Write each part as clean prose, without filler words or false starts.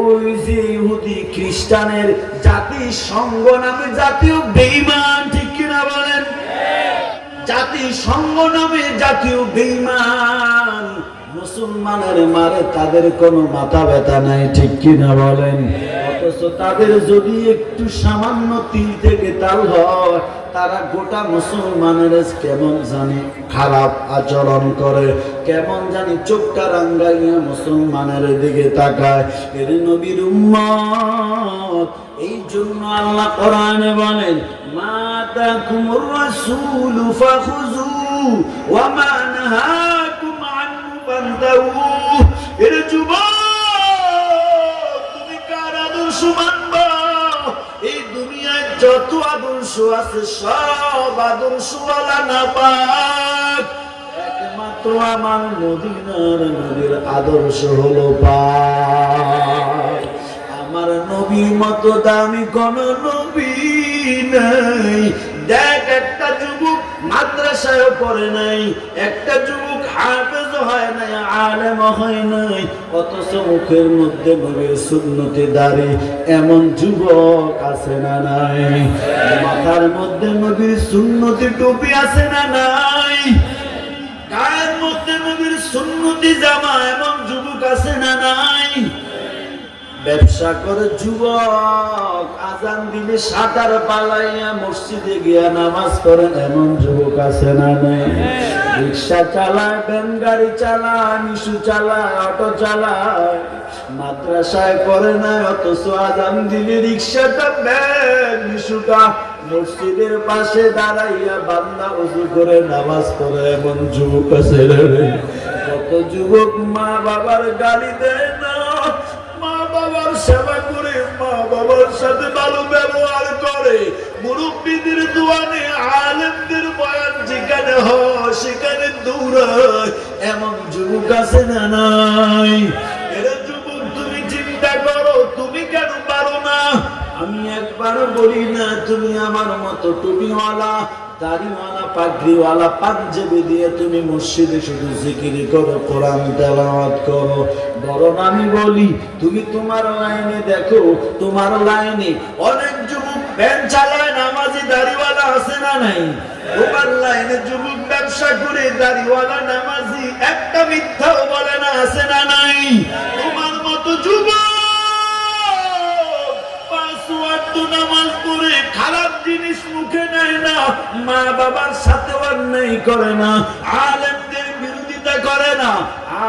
ওই যে ইহুদি খ্রিস্টানের জাতিসংঘ নামে জাতীয় বেঈমান, ঠিক কিনা বলেন? জাতিসংঘ নামে জাতীয় বেঈমান মুসলমানের মারে, তাদের কোনো মাথা ব্যথা নাই, ঠিক কিনা বলেন? অথচ তাদের যদি একটু সামান্য তিল থেকে তাল হয়, তারা গোটা মুসলমানের কেমন জানি খারাপ আচরণ করে, কেমন জানি চোখটা রাঙ্গাইয়া মুসলমানের দিকে তাকায়। এর নবীর উম্মত, এই জন্য আল্লাহ কোরআনে বলেন, মা তাকুমুর রাসূলু ফাখুযু ওয়া মা নাহাকুম আনহু ফান্তাহু। এর যুবক, তুমি কার আদর্শ মানবা? এই দুনিয়ায় যত আদর্শ আছে সব আদর্শওয়ালা নাপাক, একমাত্র আমার মদিনার নবীর আদর্শ হলো পাক। আমার নবীর মতো দামি কোন নবী নাই। দেখ, একটা যুবক মাদ্রাসায় পড়ে নাই, একটা যুবক হাফেজ হয় নাই, আলেম হয় নাই, অথচ মুখের মধ্যে নবীর সুন্নতি দাড়ি, এমন যুবক আছে না নাই? মাথার মধ্যে নবীর সুন্নতি টুপি আছে না নাই? গায়ের মধ্যে নবীর সুন্নতি জামা, এমন যুবক আছে না নাই? ব্যবসা করে যুবক, আজান দিলে সাঁতার পালাইয়া মসজিদে গিয়া নামাজ পড়েন, এমন যুবক আছে না নাই? রিক্সা চালায়, ভ্যান গাড়ি চালায়, মিশু চালায়, অটো চালায়, মাদ্রাসায় পড়ে নাই, অথচ আজান দিলে রিক্সাটা, ভ্যান মিশুটা মসজিদের পাশে দাঁড়াইয়া বান্দা ওযু করে নামাজ পড়ে, এমন যুবক আছে রে। কত যুবক মা বাবার গালি দেয় না, মা বাবার সেবা করে, মা বাবার সাথে ভালো ব্যবহার করে, মুরব্বীদের দোয়ানে আলেমদের বয়ান যেখানে হয় সেখানে দৌড়ায়, এমন যুবক আছে না নাই? এরা যুবক, তুমি চিন্তা করো, তুমি কেন পারো না? আমি একবার বলি না, তুমি আমার মতো টুপিওয়ালা, দাড়িওয়ালা, পাগড়িওয়ালা, পাঞ্জাবি দিয়ে তুমি মসজিদে শুধু জিকির করো, কোরআন তেলাওয়াত করো, বরং আমি বলি, তুমি তোমার লাইনে দেখো, তোমার লাইনে অনেক যুবক ভ্যান চালায়, নামাজি দাড়িওয়ালা আছে না নাই? তোমার লাইনে যুবক ব্যবসা করে, দাড়িওয়ালা, নামাজি, একটা মিথ্যাও বলে না, আছে না নাই? তোমার মতো যুবক নামাজ পড়ে খারাপ জিনিস মুখে নেয় না, মা বাবার সাথে অন্যায় করে না, আলেমদের বিরোধিতা করে না,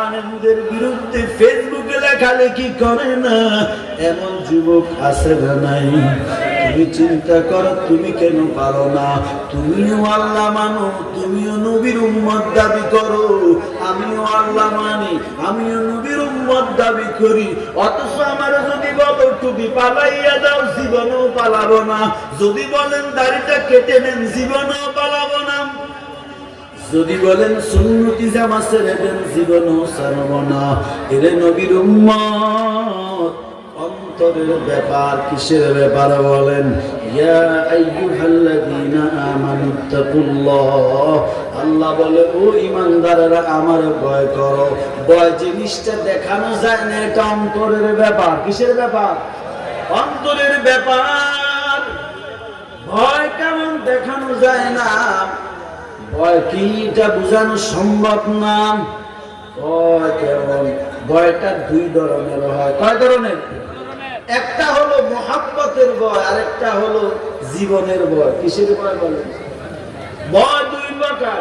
আলেমদের বিরুদ্ধে ফেসবুকে লেখালেখি করে না, এমন যুবক আছে না নাই? তুমি চিন্তা করো, তুমি কেন পারো না? তুমিও আল্লাহ মানো, তুমিও নবীর উম্মত দাবি করো, আমিও আল্লাহ মানি, আমিও নবীর উম্মত দাবি করি, অথচ আমার যদি বলো টুপি পালাইয়া দাও, জীবনও পালাবো না। যদি বলেন দাড়িটা কেটে নেন, জীবনও পালাবো না। যদি বলেন সুন্নতি জামা ছেড়ে দেন, জীবনও ছাড়বো না। এরে নবীর উম্মত, অন্তরের ব্যাপার, কিসের ব্যাপার বলেন? ইয়া আইয়ুহাল্লাযীনা আমানুত্তাকুল্লাহ, আল্লাহ বলে, ও ঈমানদারেরা আমার ভয় করো। ভয় জিনিসটা দেখানো যায় না, এটা অন্তরের ব্যাপার। কিসের ব্যাপার? অন্তরের ব্যাপার। ভয় কেমন দেখানো যায় না, ভয় কি এটা বোঝানো সম্ভব না। ভয় কেমন? ভয়টা দুই ধরনের হয়। কয় ধরনের? একটা হলো মুহাব্বতের ভয়, আর একটা হলো জীবনের ভয়। কিসের ভয় বলে? ভয় দুই প্রকার।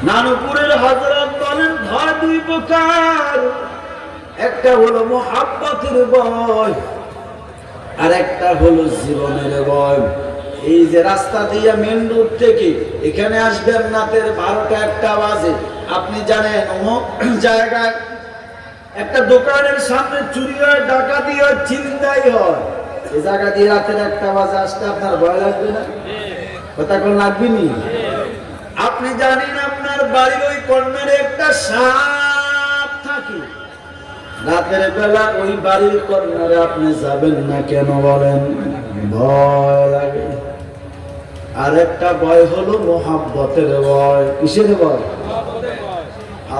নানুপুরের হযরত বলেন, ভয় দুই প্রকার। একটা হলো মুহাব্বতের ভয়, আর একটা হলো জীবনের ভয়। এই যে রাস্তা দিয়ে মেন রোড থেকে এখানে আসবেন রাতের 12টা-1টা বাজে, আপনি জানেন অমুক জায়গায় একটা দোকানের সামনে চুরি হয়, ডাকাতি হয়, ছিনতাই হয়, এই জায়গা দিয়ে রাতের 1টা বাজে আসতে আপনার ভয় লাগবে না? কথা কোন লাগবে নি? আপনি জানেন আপনার বাড়ির ওই কর্নারে একটা সাপ থাকে, রাতের বেলা ওই বাড়ির কর্নারে আপনি যাবেন না, কেন বলেন? ভয় লাগে। আর একটা ভয় হলো মুহাব্বতের ভয়। কিসের ভয়?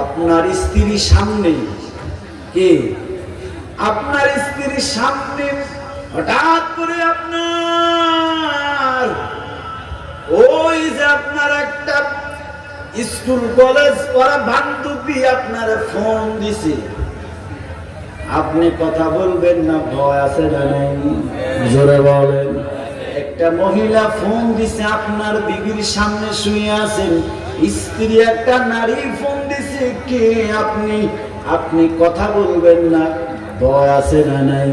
আপনার স্ত্রী সামনে, কি আপনার স্ত্রীর সামনে হঠাৎ করে আপনার ওই যে আপনার একটা স্কুল কলেজ পড়া বান্ধবী আপনার ফোন দিছে, আপনি কথা বলবেন না? ভয় আছে না নেই? জোরে বলেন। একটা মহিলা ফোন দিছে, আপনার বিবির সামনে শুয়ে আছেন, স্ত্রী একটা নারী ফোন দিছে, কে আপনি কথা বলবেন না? ভয় আছে না নাই?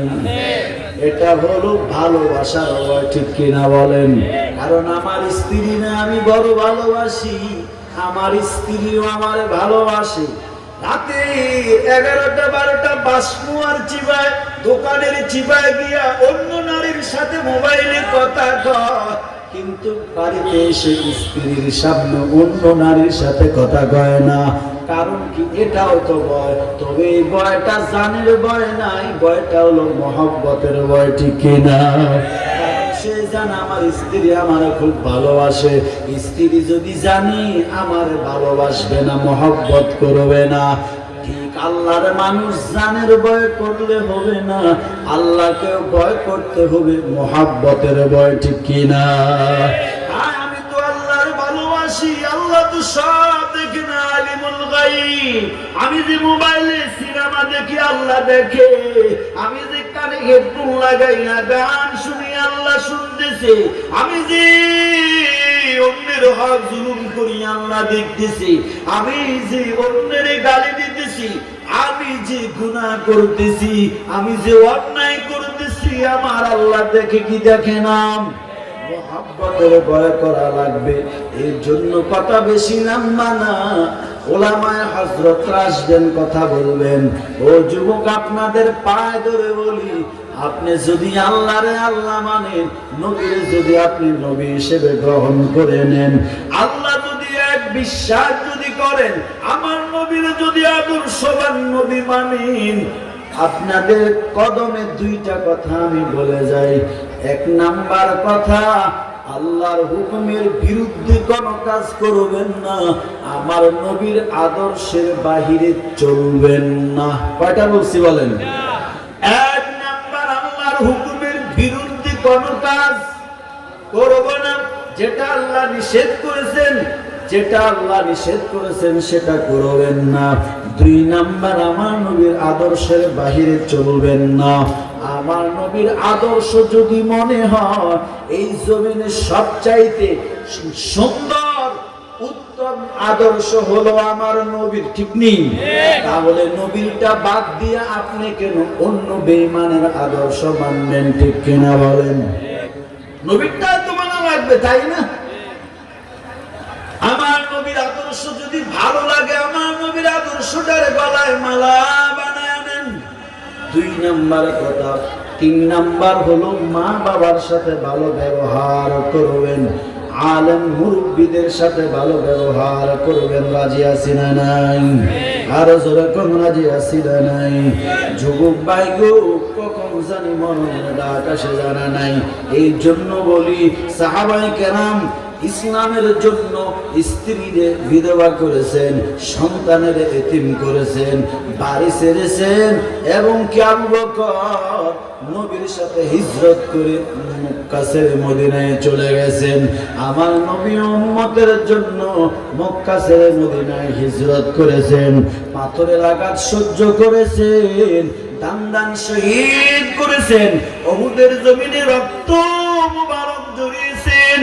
এটা হলো ভালোবাসার ভয়, ঠিক কিনা বলেন? কারণ আমার স্ত্রী না আমি বড় ভালোবাসি, আমার স্ত্রীও আমার ভালোবাসে। রাতে 11টা-12টা বাসমুয়ার চিবায়, দোকানের চিবায় গিয়া অন্য নারীর সাথে মোবাইলে কথা কয়, কিন্তু বাড়িতে এসে স্ত্রীর সামনে অন্য নারীর সাথে কথা কয় না। কারণ কি? এটাও তো ভয়, তবে এই ভয়টা জানের ভয় নাই, ভয়টা হলো মহব্বতের ভয়, ঠিক কিনা? সে জানে আমার স্ত্রী আমার খুব ভালোবাসে, স্ত্রী যদি জানি আমার ভালোবাসবে না, মহব্বত করবে না। ঠিক আল্লাহর মানুষ জানের ভয় করলে হবে না, আল্লাহকে ভয় করতে হবে, মহব্বতের ভয়, ঠিক কিনা? আমি তো আল্লাহর ভালোবাসি, আল্লাহ তো সব দেখে না, আলিমুল গায়ব। আমি যে মোবাইলে সিনেমা দেখি আল্লাহ দেখে, আমি যে কানে হেডফোন লাগাই না গান শুনি আল্লাহ শুনতেছে, আমি যে অন্যের হক জুলুম করি আল্লাহ দেখতেছি, আমি যে অন্যের গালি দিতেছি, আমি যে গুনাহ করতেছি, আমি যে অন্যায় করতেছি, আমার আল্লাহ দেখে কি দেখে না? মহব্বতের ভয় করা লাগবে। এর জন্য কথা বেশি লম্বা না, ওলামায়ে হযরত আসবেন, কথা বলবেন। ও যুবক, আপনাদের পায়ে ধরে বলি, আপনি যদি আল্লাহরে আল্লাহ মানেন, নবীরে যদি আপনি নবী হিসেবে গ্রহণ করে নেন, আল্লাহ যদি এক বিশ্বাস যদি করেন, আমার নবীরে যদি আদর্শবান নবী মানেন, আপনাদের কদমে দুইটা কথা আমি বলে যাই। এক নাম্বার কথা, আল্লাহর হুকুমের বিরুদ্ধে কোনো কাজ করবেন না, আমার নবীর আদর্শের বাহিরে চলবেন না। কয়টা বলছি বলেন? এক নাম্বার, আল্লাহর হুকুমের বিরুদ্ধে কোনো কাজ করব না, যেটা আল্লাহ নিষেধ করেছেন, যেটা আল্লাহ নিষেধ করেছেন সেটা করবেন না। দুই নাম্বার, আমার নবীর আদর্শের বাহিরে চলবেন না। আমার নবীর আদর্শ যদি মনে হয় এই জমিনে সবচাইতে সুন্দর উত্তম আদর্শ হলো আমার নবীর, ঠিক নেই? তাহলে নবীরটা বাদ দিয়ে আপনি কেন অন্য বেঈমানের আদর্শ মানবেন, ঠিক কিনা বলেন? নবীরটা তো মানা লাগবে, তাই না? আমার নবীর আদর্শ যদি ভালো লাগে, আমার নবীর আদর্শটারে গলায় মালা বানায় নেন। দুই নাম্বার কথা। তিন নাম্বার হলো মা বাবার সাথে ভালো ব্যবহার করবেন, আলেম মুরব্বীদের সাথে ভালো ব্যবহার করবেন। রাজি আছি না নাই? আরো জোরে কোন রাজি আছি না নাই? যুবক ভাই গো, কখন জানি মনের ডাক আসে জানা নাই। এই জন্য বলি, সাহাবায়ে কেরাম ইসলামের জন্য স্ত্রীরে বিধবা করেছেন, সন্তানের এতিম করেছেন, বাড়ি ছেড়েছেন, এবং কি আবু বকর নবীর সাথে হিজরত করে মক্কা ছেড়ে মদিনায় চলে গেছেন। আমার নবী উম্মতের জন্য মক্কা ছেড়ে মদিনায় হিজরত করেছেন, পাথরের আঘাত সহ্য করেছেন, দান শহীদ করেছেন, উহুদের জমিনে রক্ত মুবারক ঝরিয়েছেন,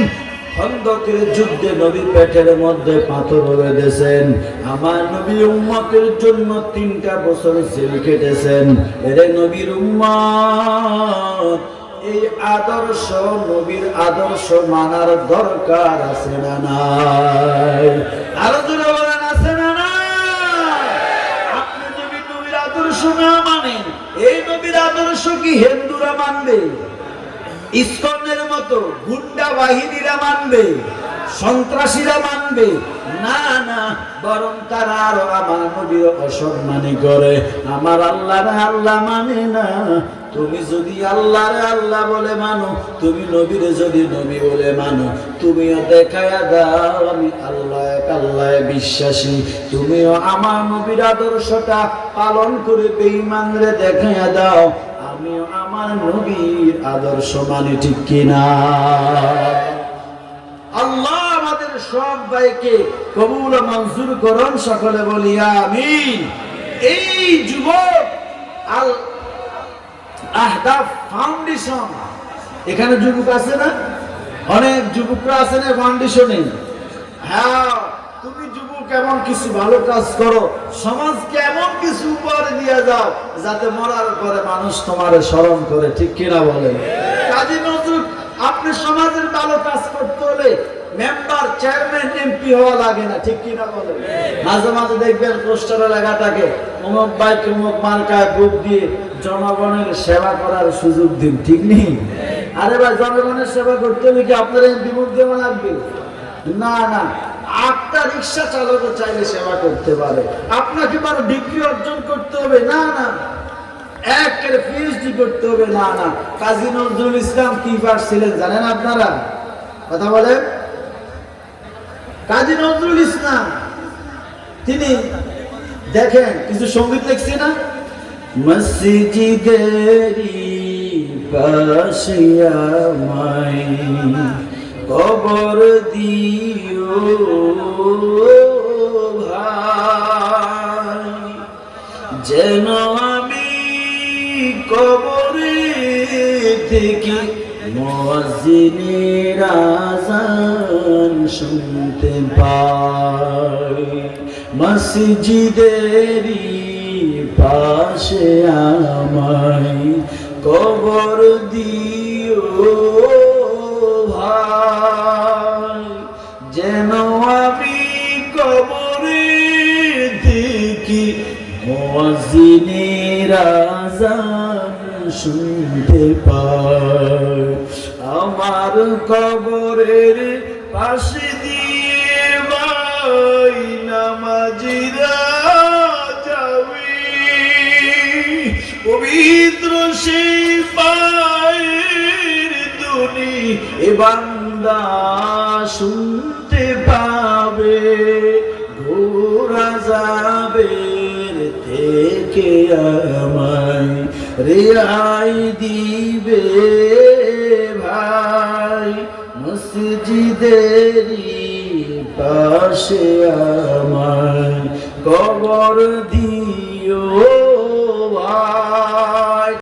খন্দকের যুদ্ধে নবী পেটের মধ্যে পাথর বেঁধেছেন। আমার নবী উম্মতের জন্য 3টা বছর জেল কেটেছেন। এরে নবীর উম্মত, এই আদর্শ, নবীর আদর্শ মানার দরকার আছে না নাই? আরো জোরে বলেন, আছে না নাই? আপনি যদি নবীর আদর্শ না মানেন, এই নবীর আদর্শ কি হিন্দুরা মানবে? ইসকনের মতো গুন্ডা বাহিনীরা মানবে? সন্ত্রাসীরা মানবে না, না, বরং তারা আরো আমার নবীর অসম্মানী করে, আমার আল্লাহরে আল্লাহ মানে না। তুমি যদি আল্লাহরে আল্লাহ বলে মানো, তুমি নবীরে যদি নবী বলে মানো, তুমিও দেখায়া দাও আমি আল্লাহ এক, আল্লাহ বিশ্বাসী। তুমিও আমার নবীর আদর্শটা পালন করে বেঈমানরে দেখায়া দাও আমিও আমার নবীর আদর্শ মানি, ঠিক কিনা? আল্লাহ আমাদের সব ভাইকে কবুল মঞ্জুর করুন, সকলে বলি আমিন। এই যুবক আল আহদাফ ফাউন্ডেশন, এখানে যুবক আছে না? অনেক যুবকরা আছে না ফাউন্ডেশনে? হ্যাঁ, তুমি যুবক এমন কিছু ভালো কাজ করো, সমাজকে এমন কিছু উপহার দিয়ে যাও যাতে মরার পরে মানুষ তোমারে স্মরণ করে, ঠিক কিনা বলেন? কাজী নজরুল, আপনি সমাজের ভালো কাজ করতে হলে মেম্বার, চেয়ারম্যান, এমপি হওয়া লাগে না, ঠিক কিনা বলেন? মাঝে মাঝে দেখবেন পোস্টারে লেখা থাকে অমুক ভাই অমুক মার্কায় ভোট দিয়ে জনগণের সেবা করার সুযোগ দিন, ঠিক নেই? আরে ভাই, জনগণের সেবা করতে হলে কি আপনার এমপি ভোট দেওয়া লাগবে? না, না, 8টা রিক্সা চালকও চাইলে সেবা করতে পারে। আপনাকে বড় ডিগ্রি অর্জন করতে হবে না, না, একের পিএইচডি করতে হবে না, না। কাজী নজরুল ইসলাম কি পাস ছিলেন জানেন আপনারা? কথা বলেন। কাজী নজরুল ইসলাম তিনি দেখেন কিছু সঙ্গীত লিখছে না, মসজিদেরি পাশে আমায় কবর দিও ভাই, যেন আমি কবরে থেকে মুয়াজ্জিনের আযান শুনতে পাই। মসজিদেরি পাশে আমায় কবর দিও ভাই, যেন আমি কবরে দেখি মুয়াজ্জিনের আযান শুনতে পাই। আমার কবরের পাশে দিয়ে ভাই নামাজিরা যাবে, পবিত্র সেই পায়ের ধ্বনি এ বান্দা শুনতে পাবে, ঘোরা যাবে থেকে আমায় রেহাই দিবে ভাই, মসজিদেরি পাশে আমায় কবর দিও ভাই।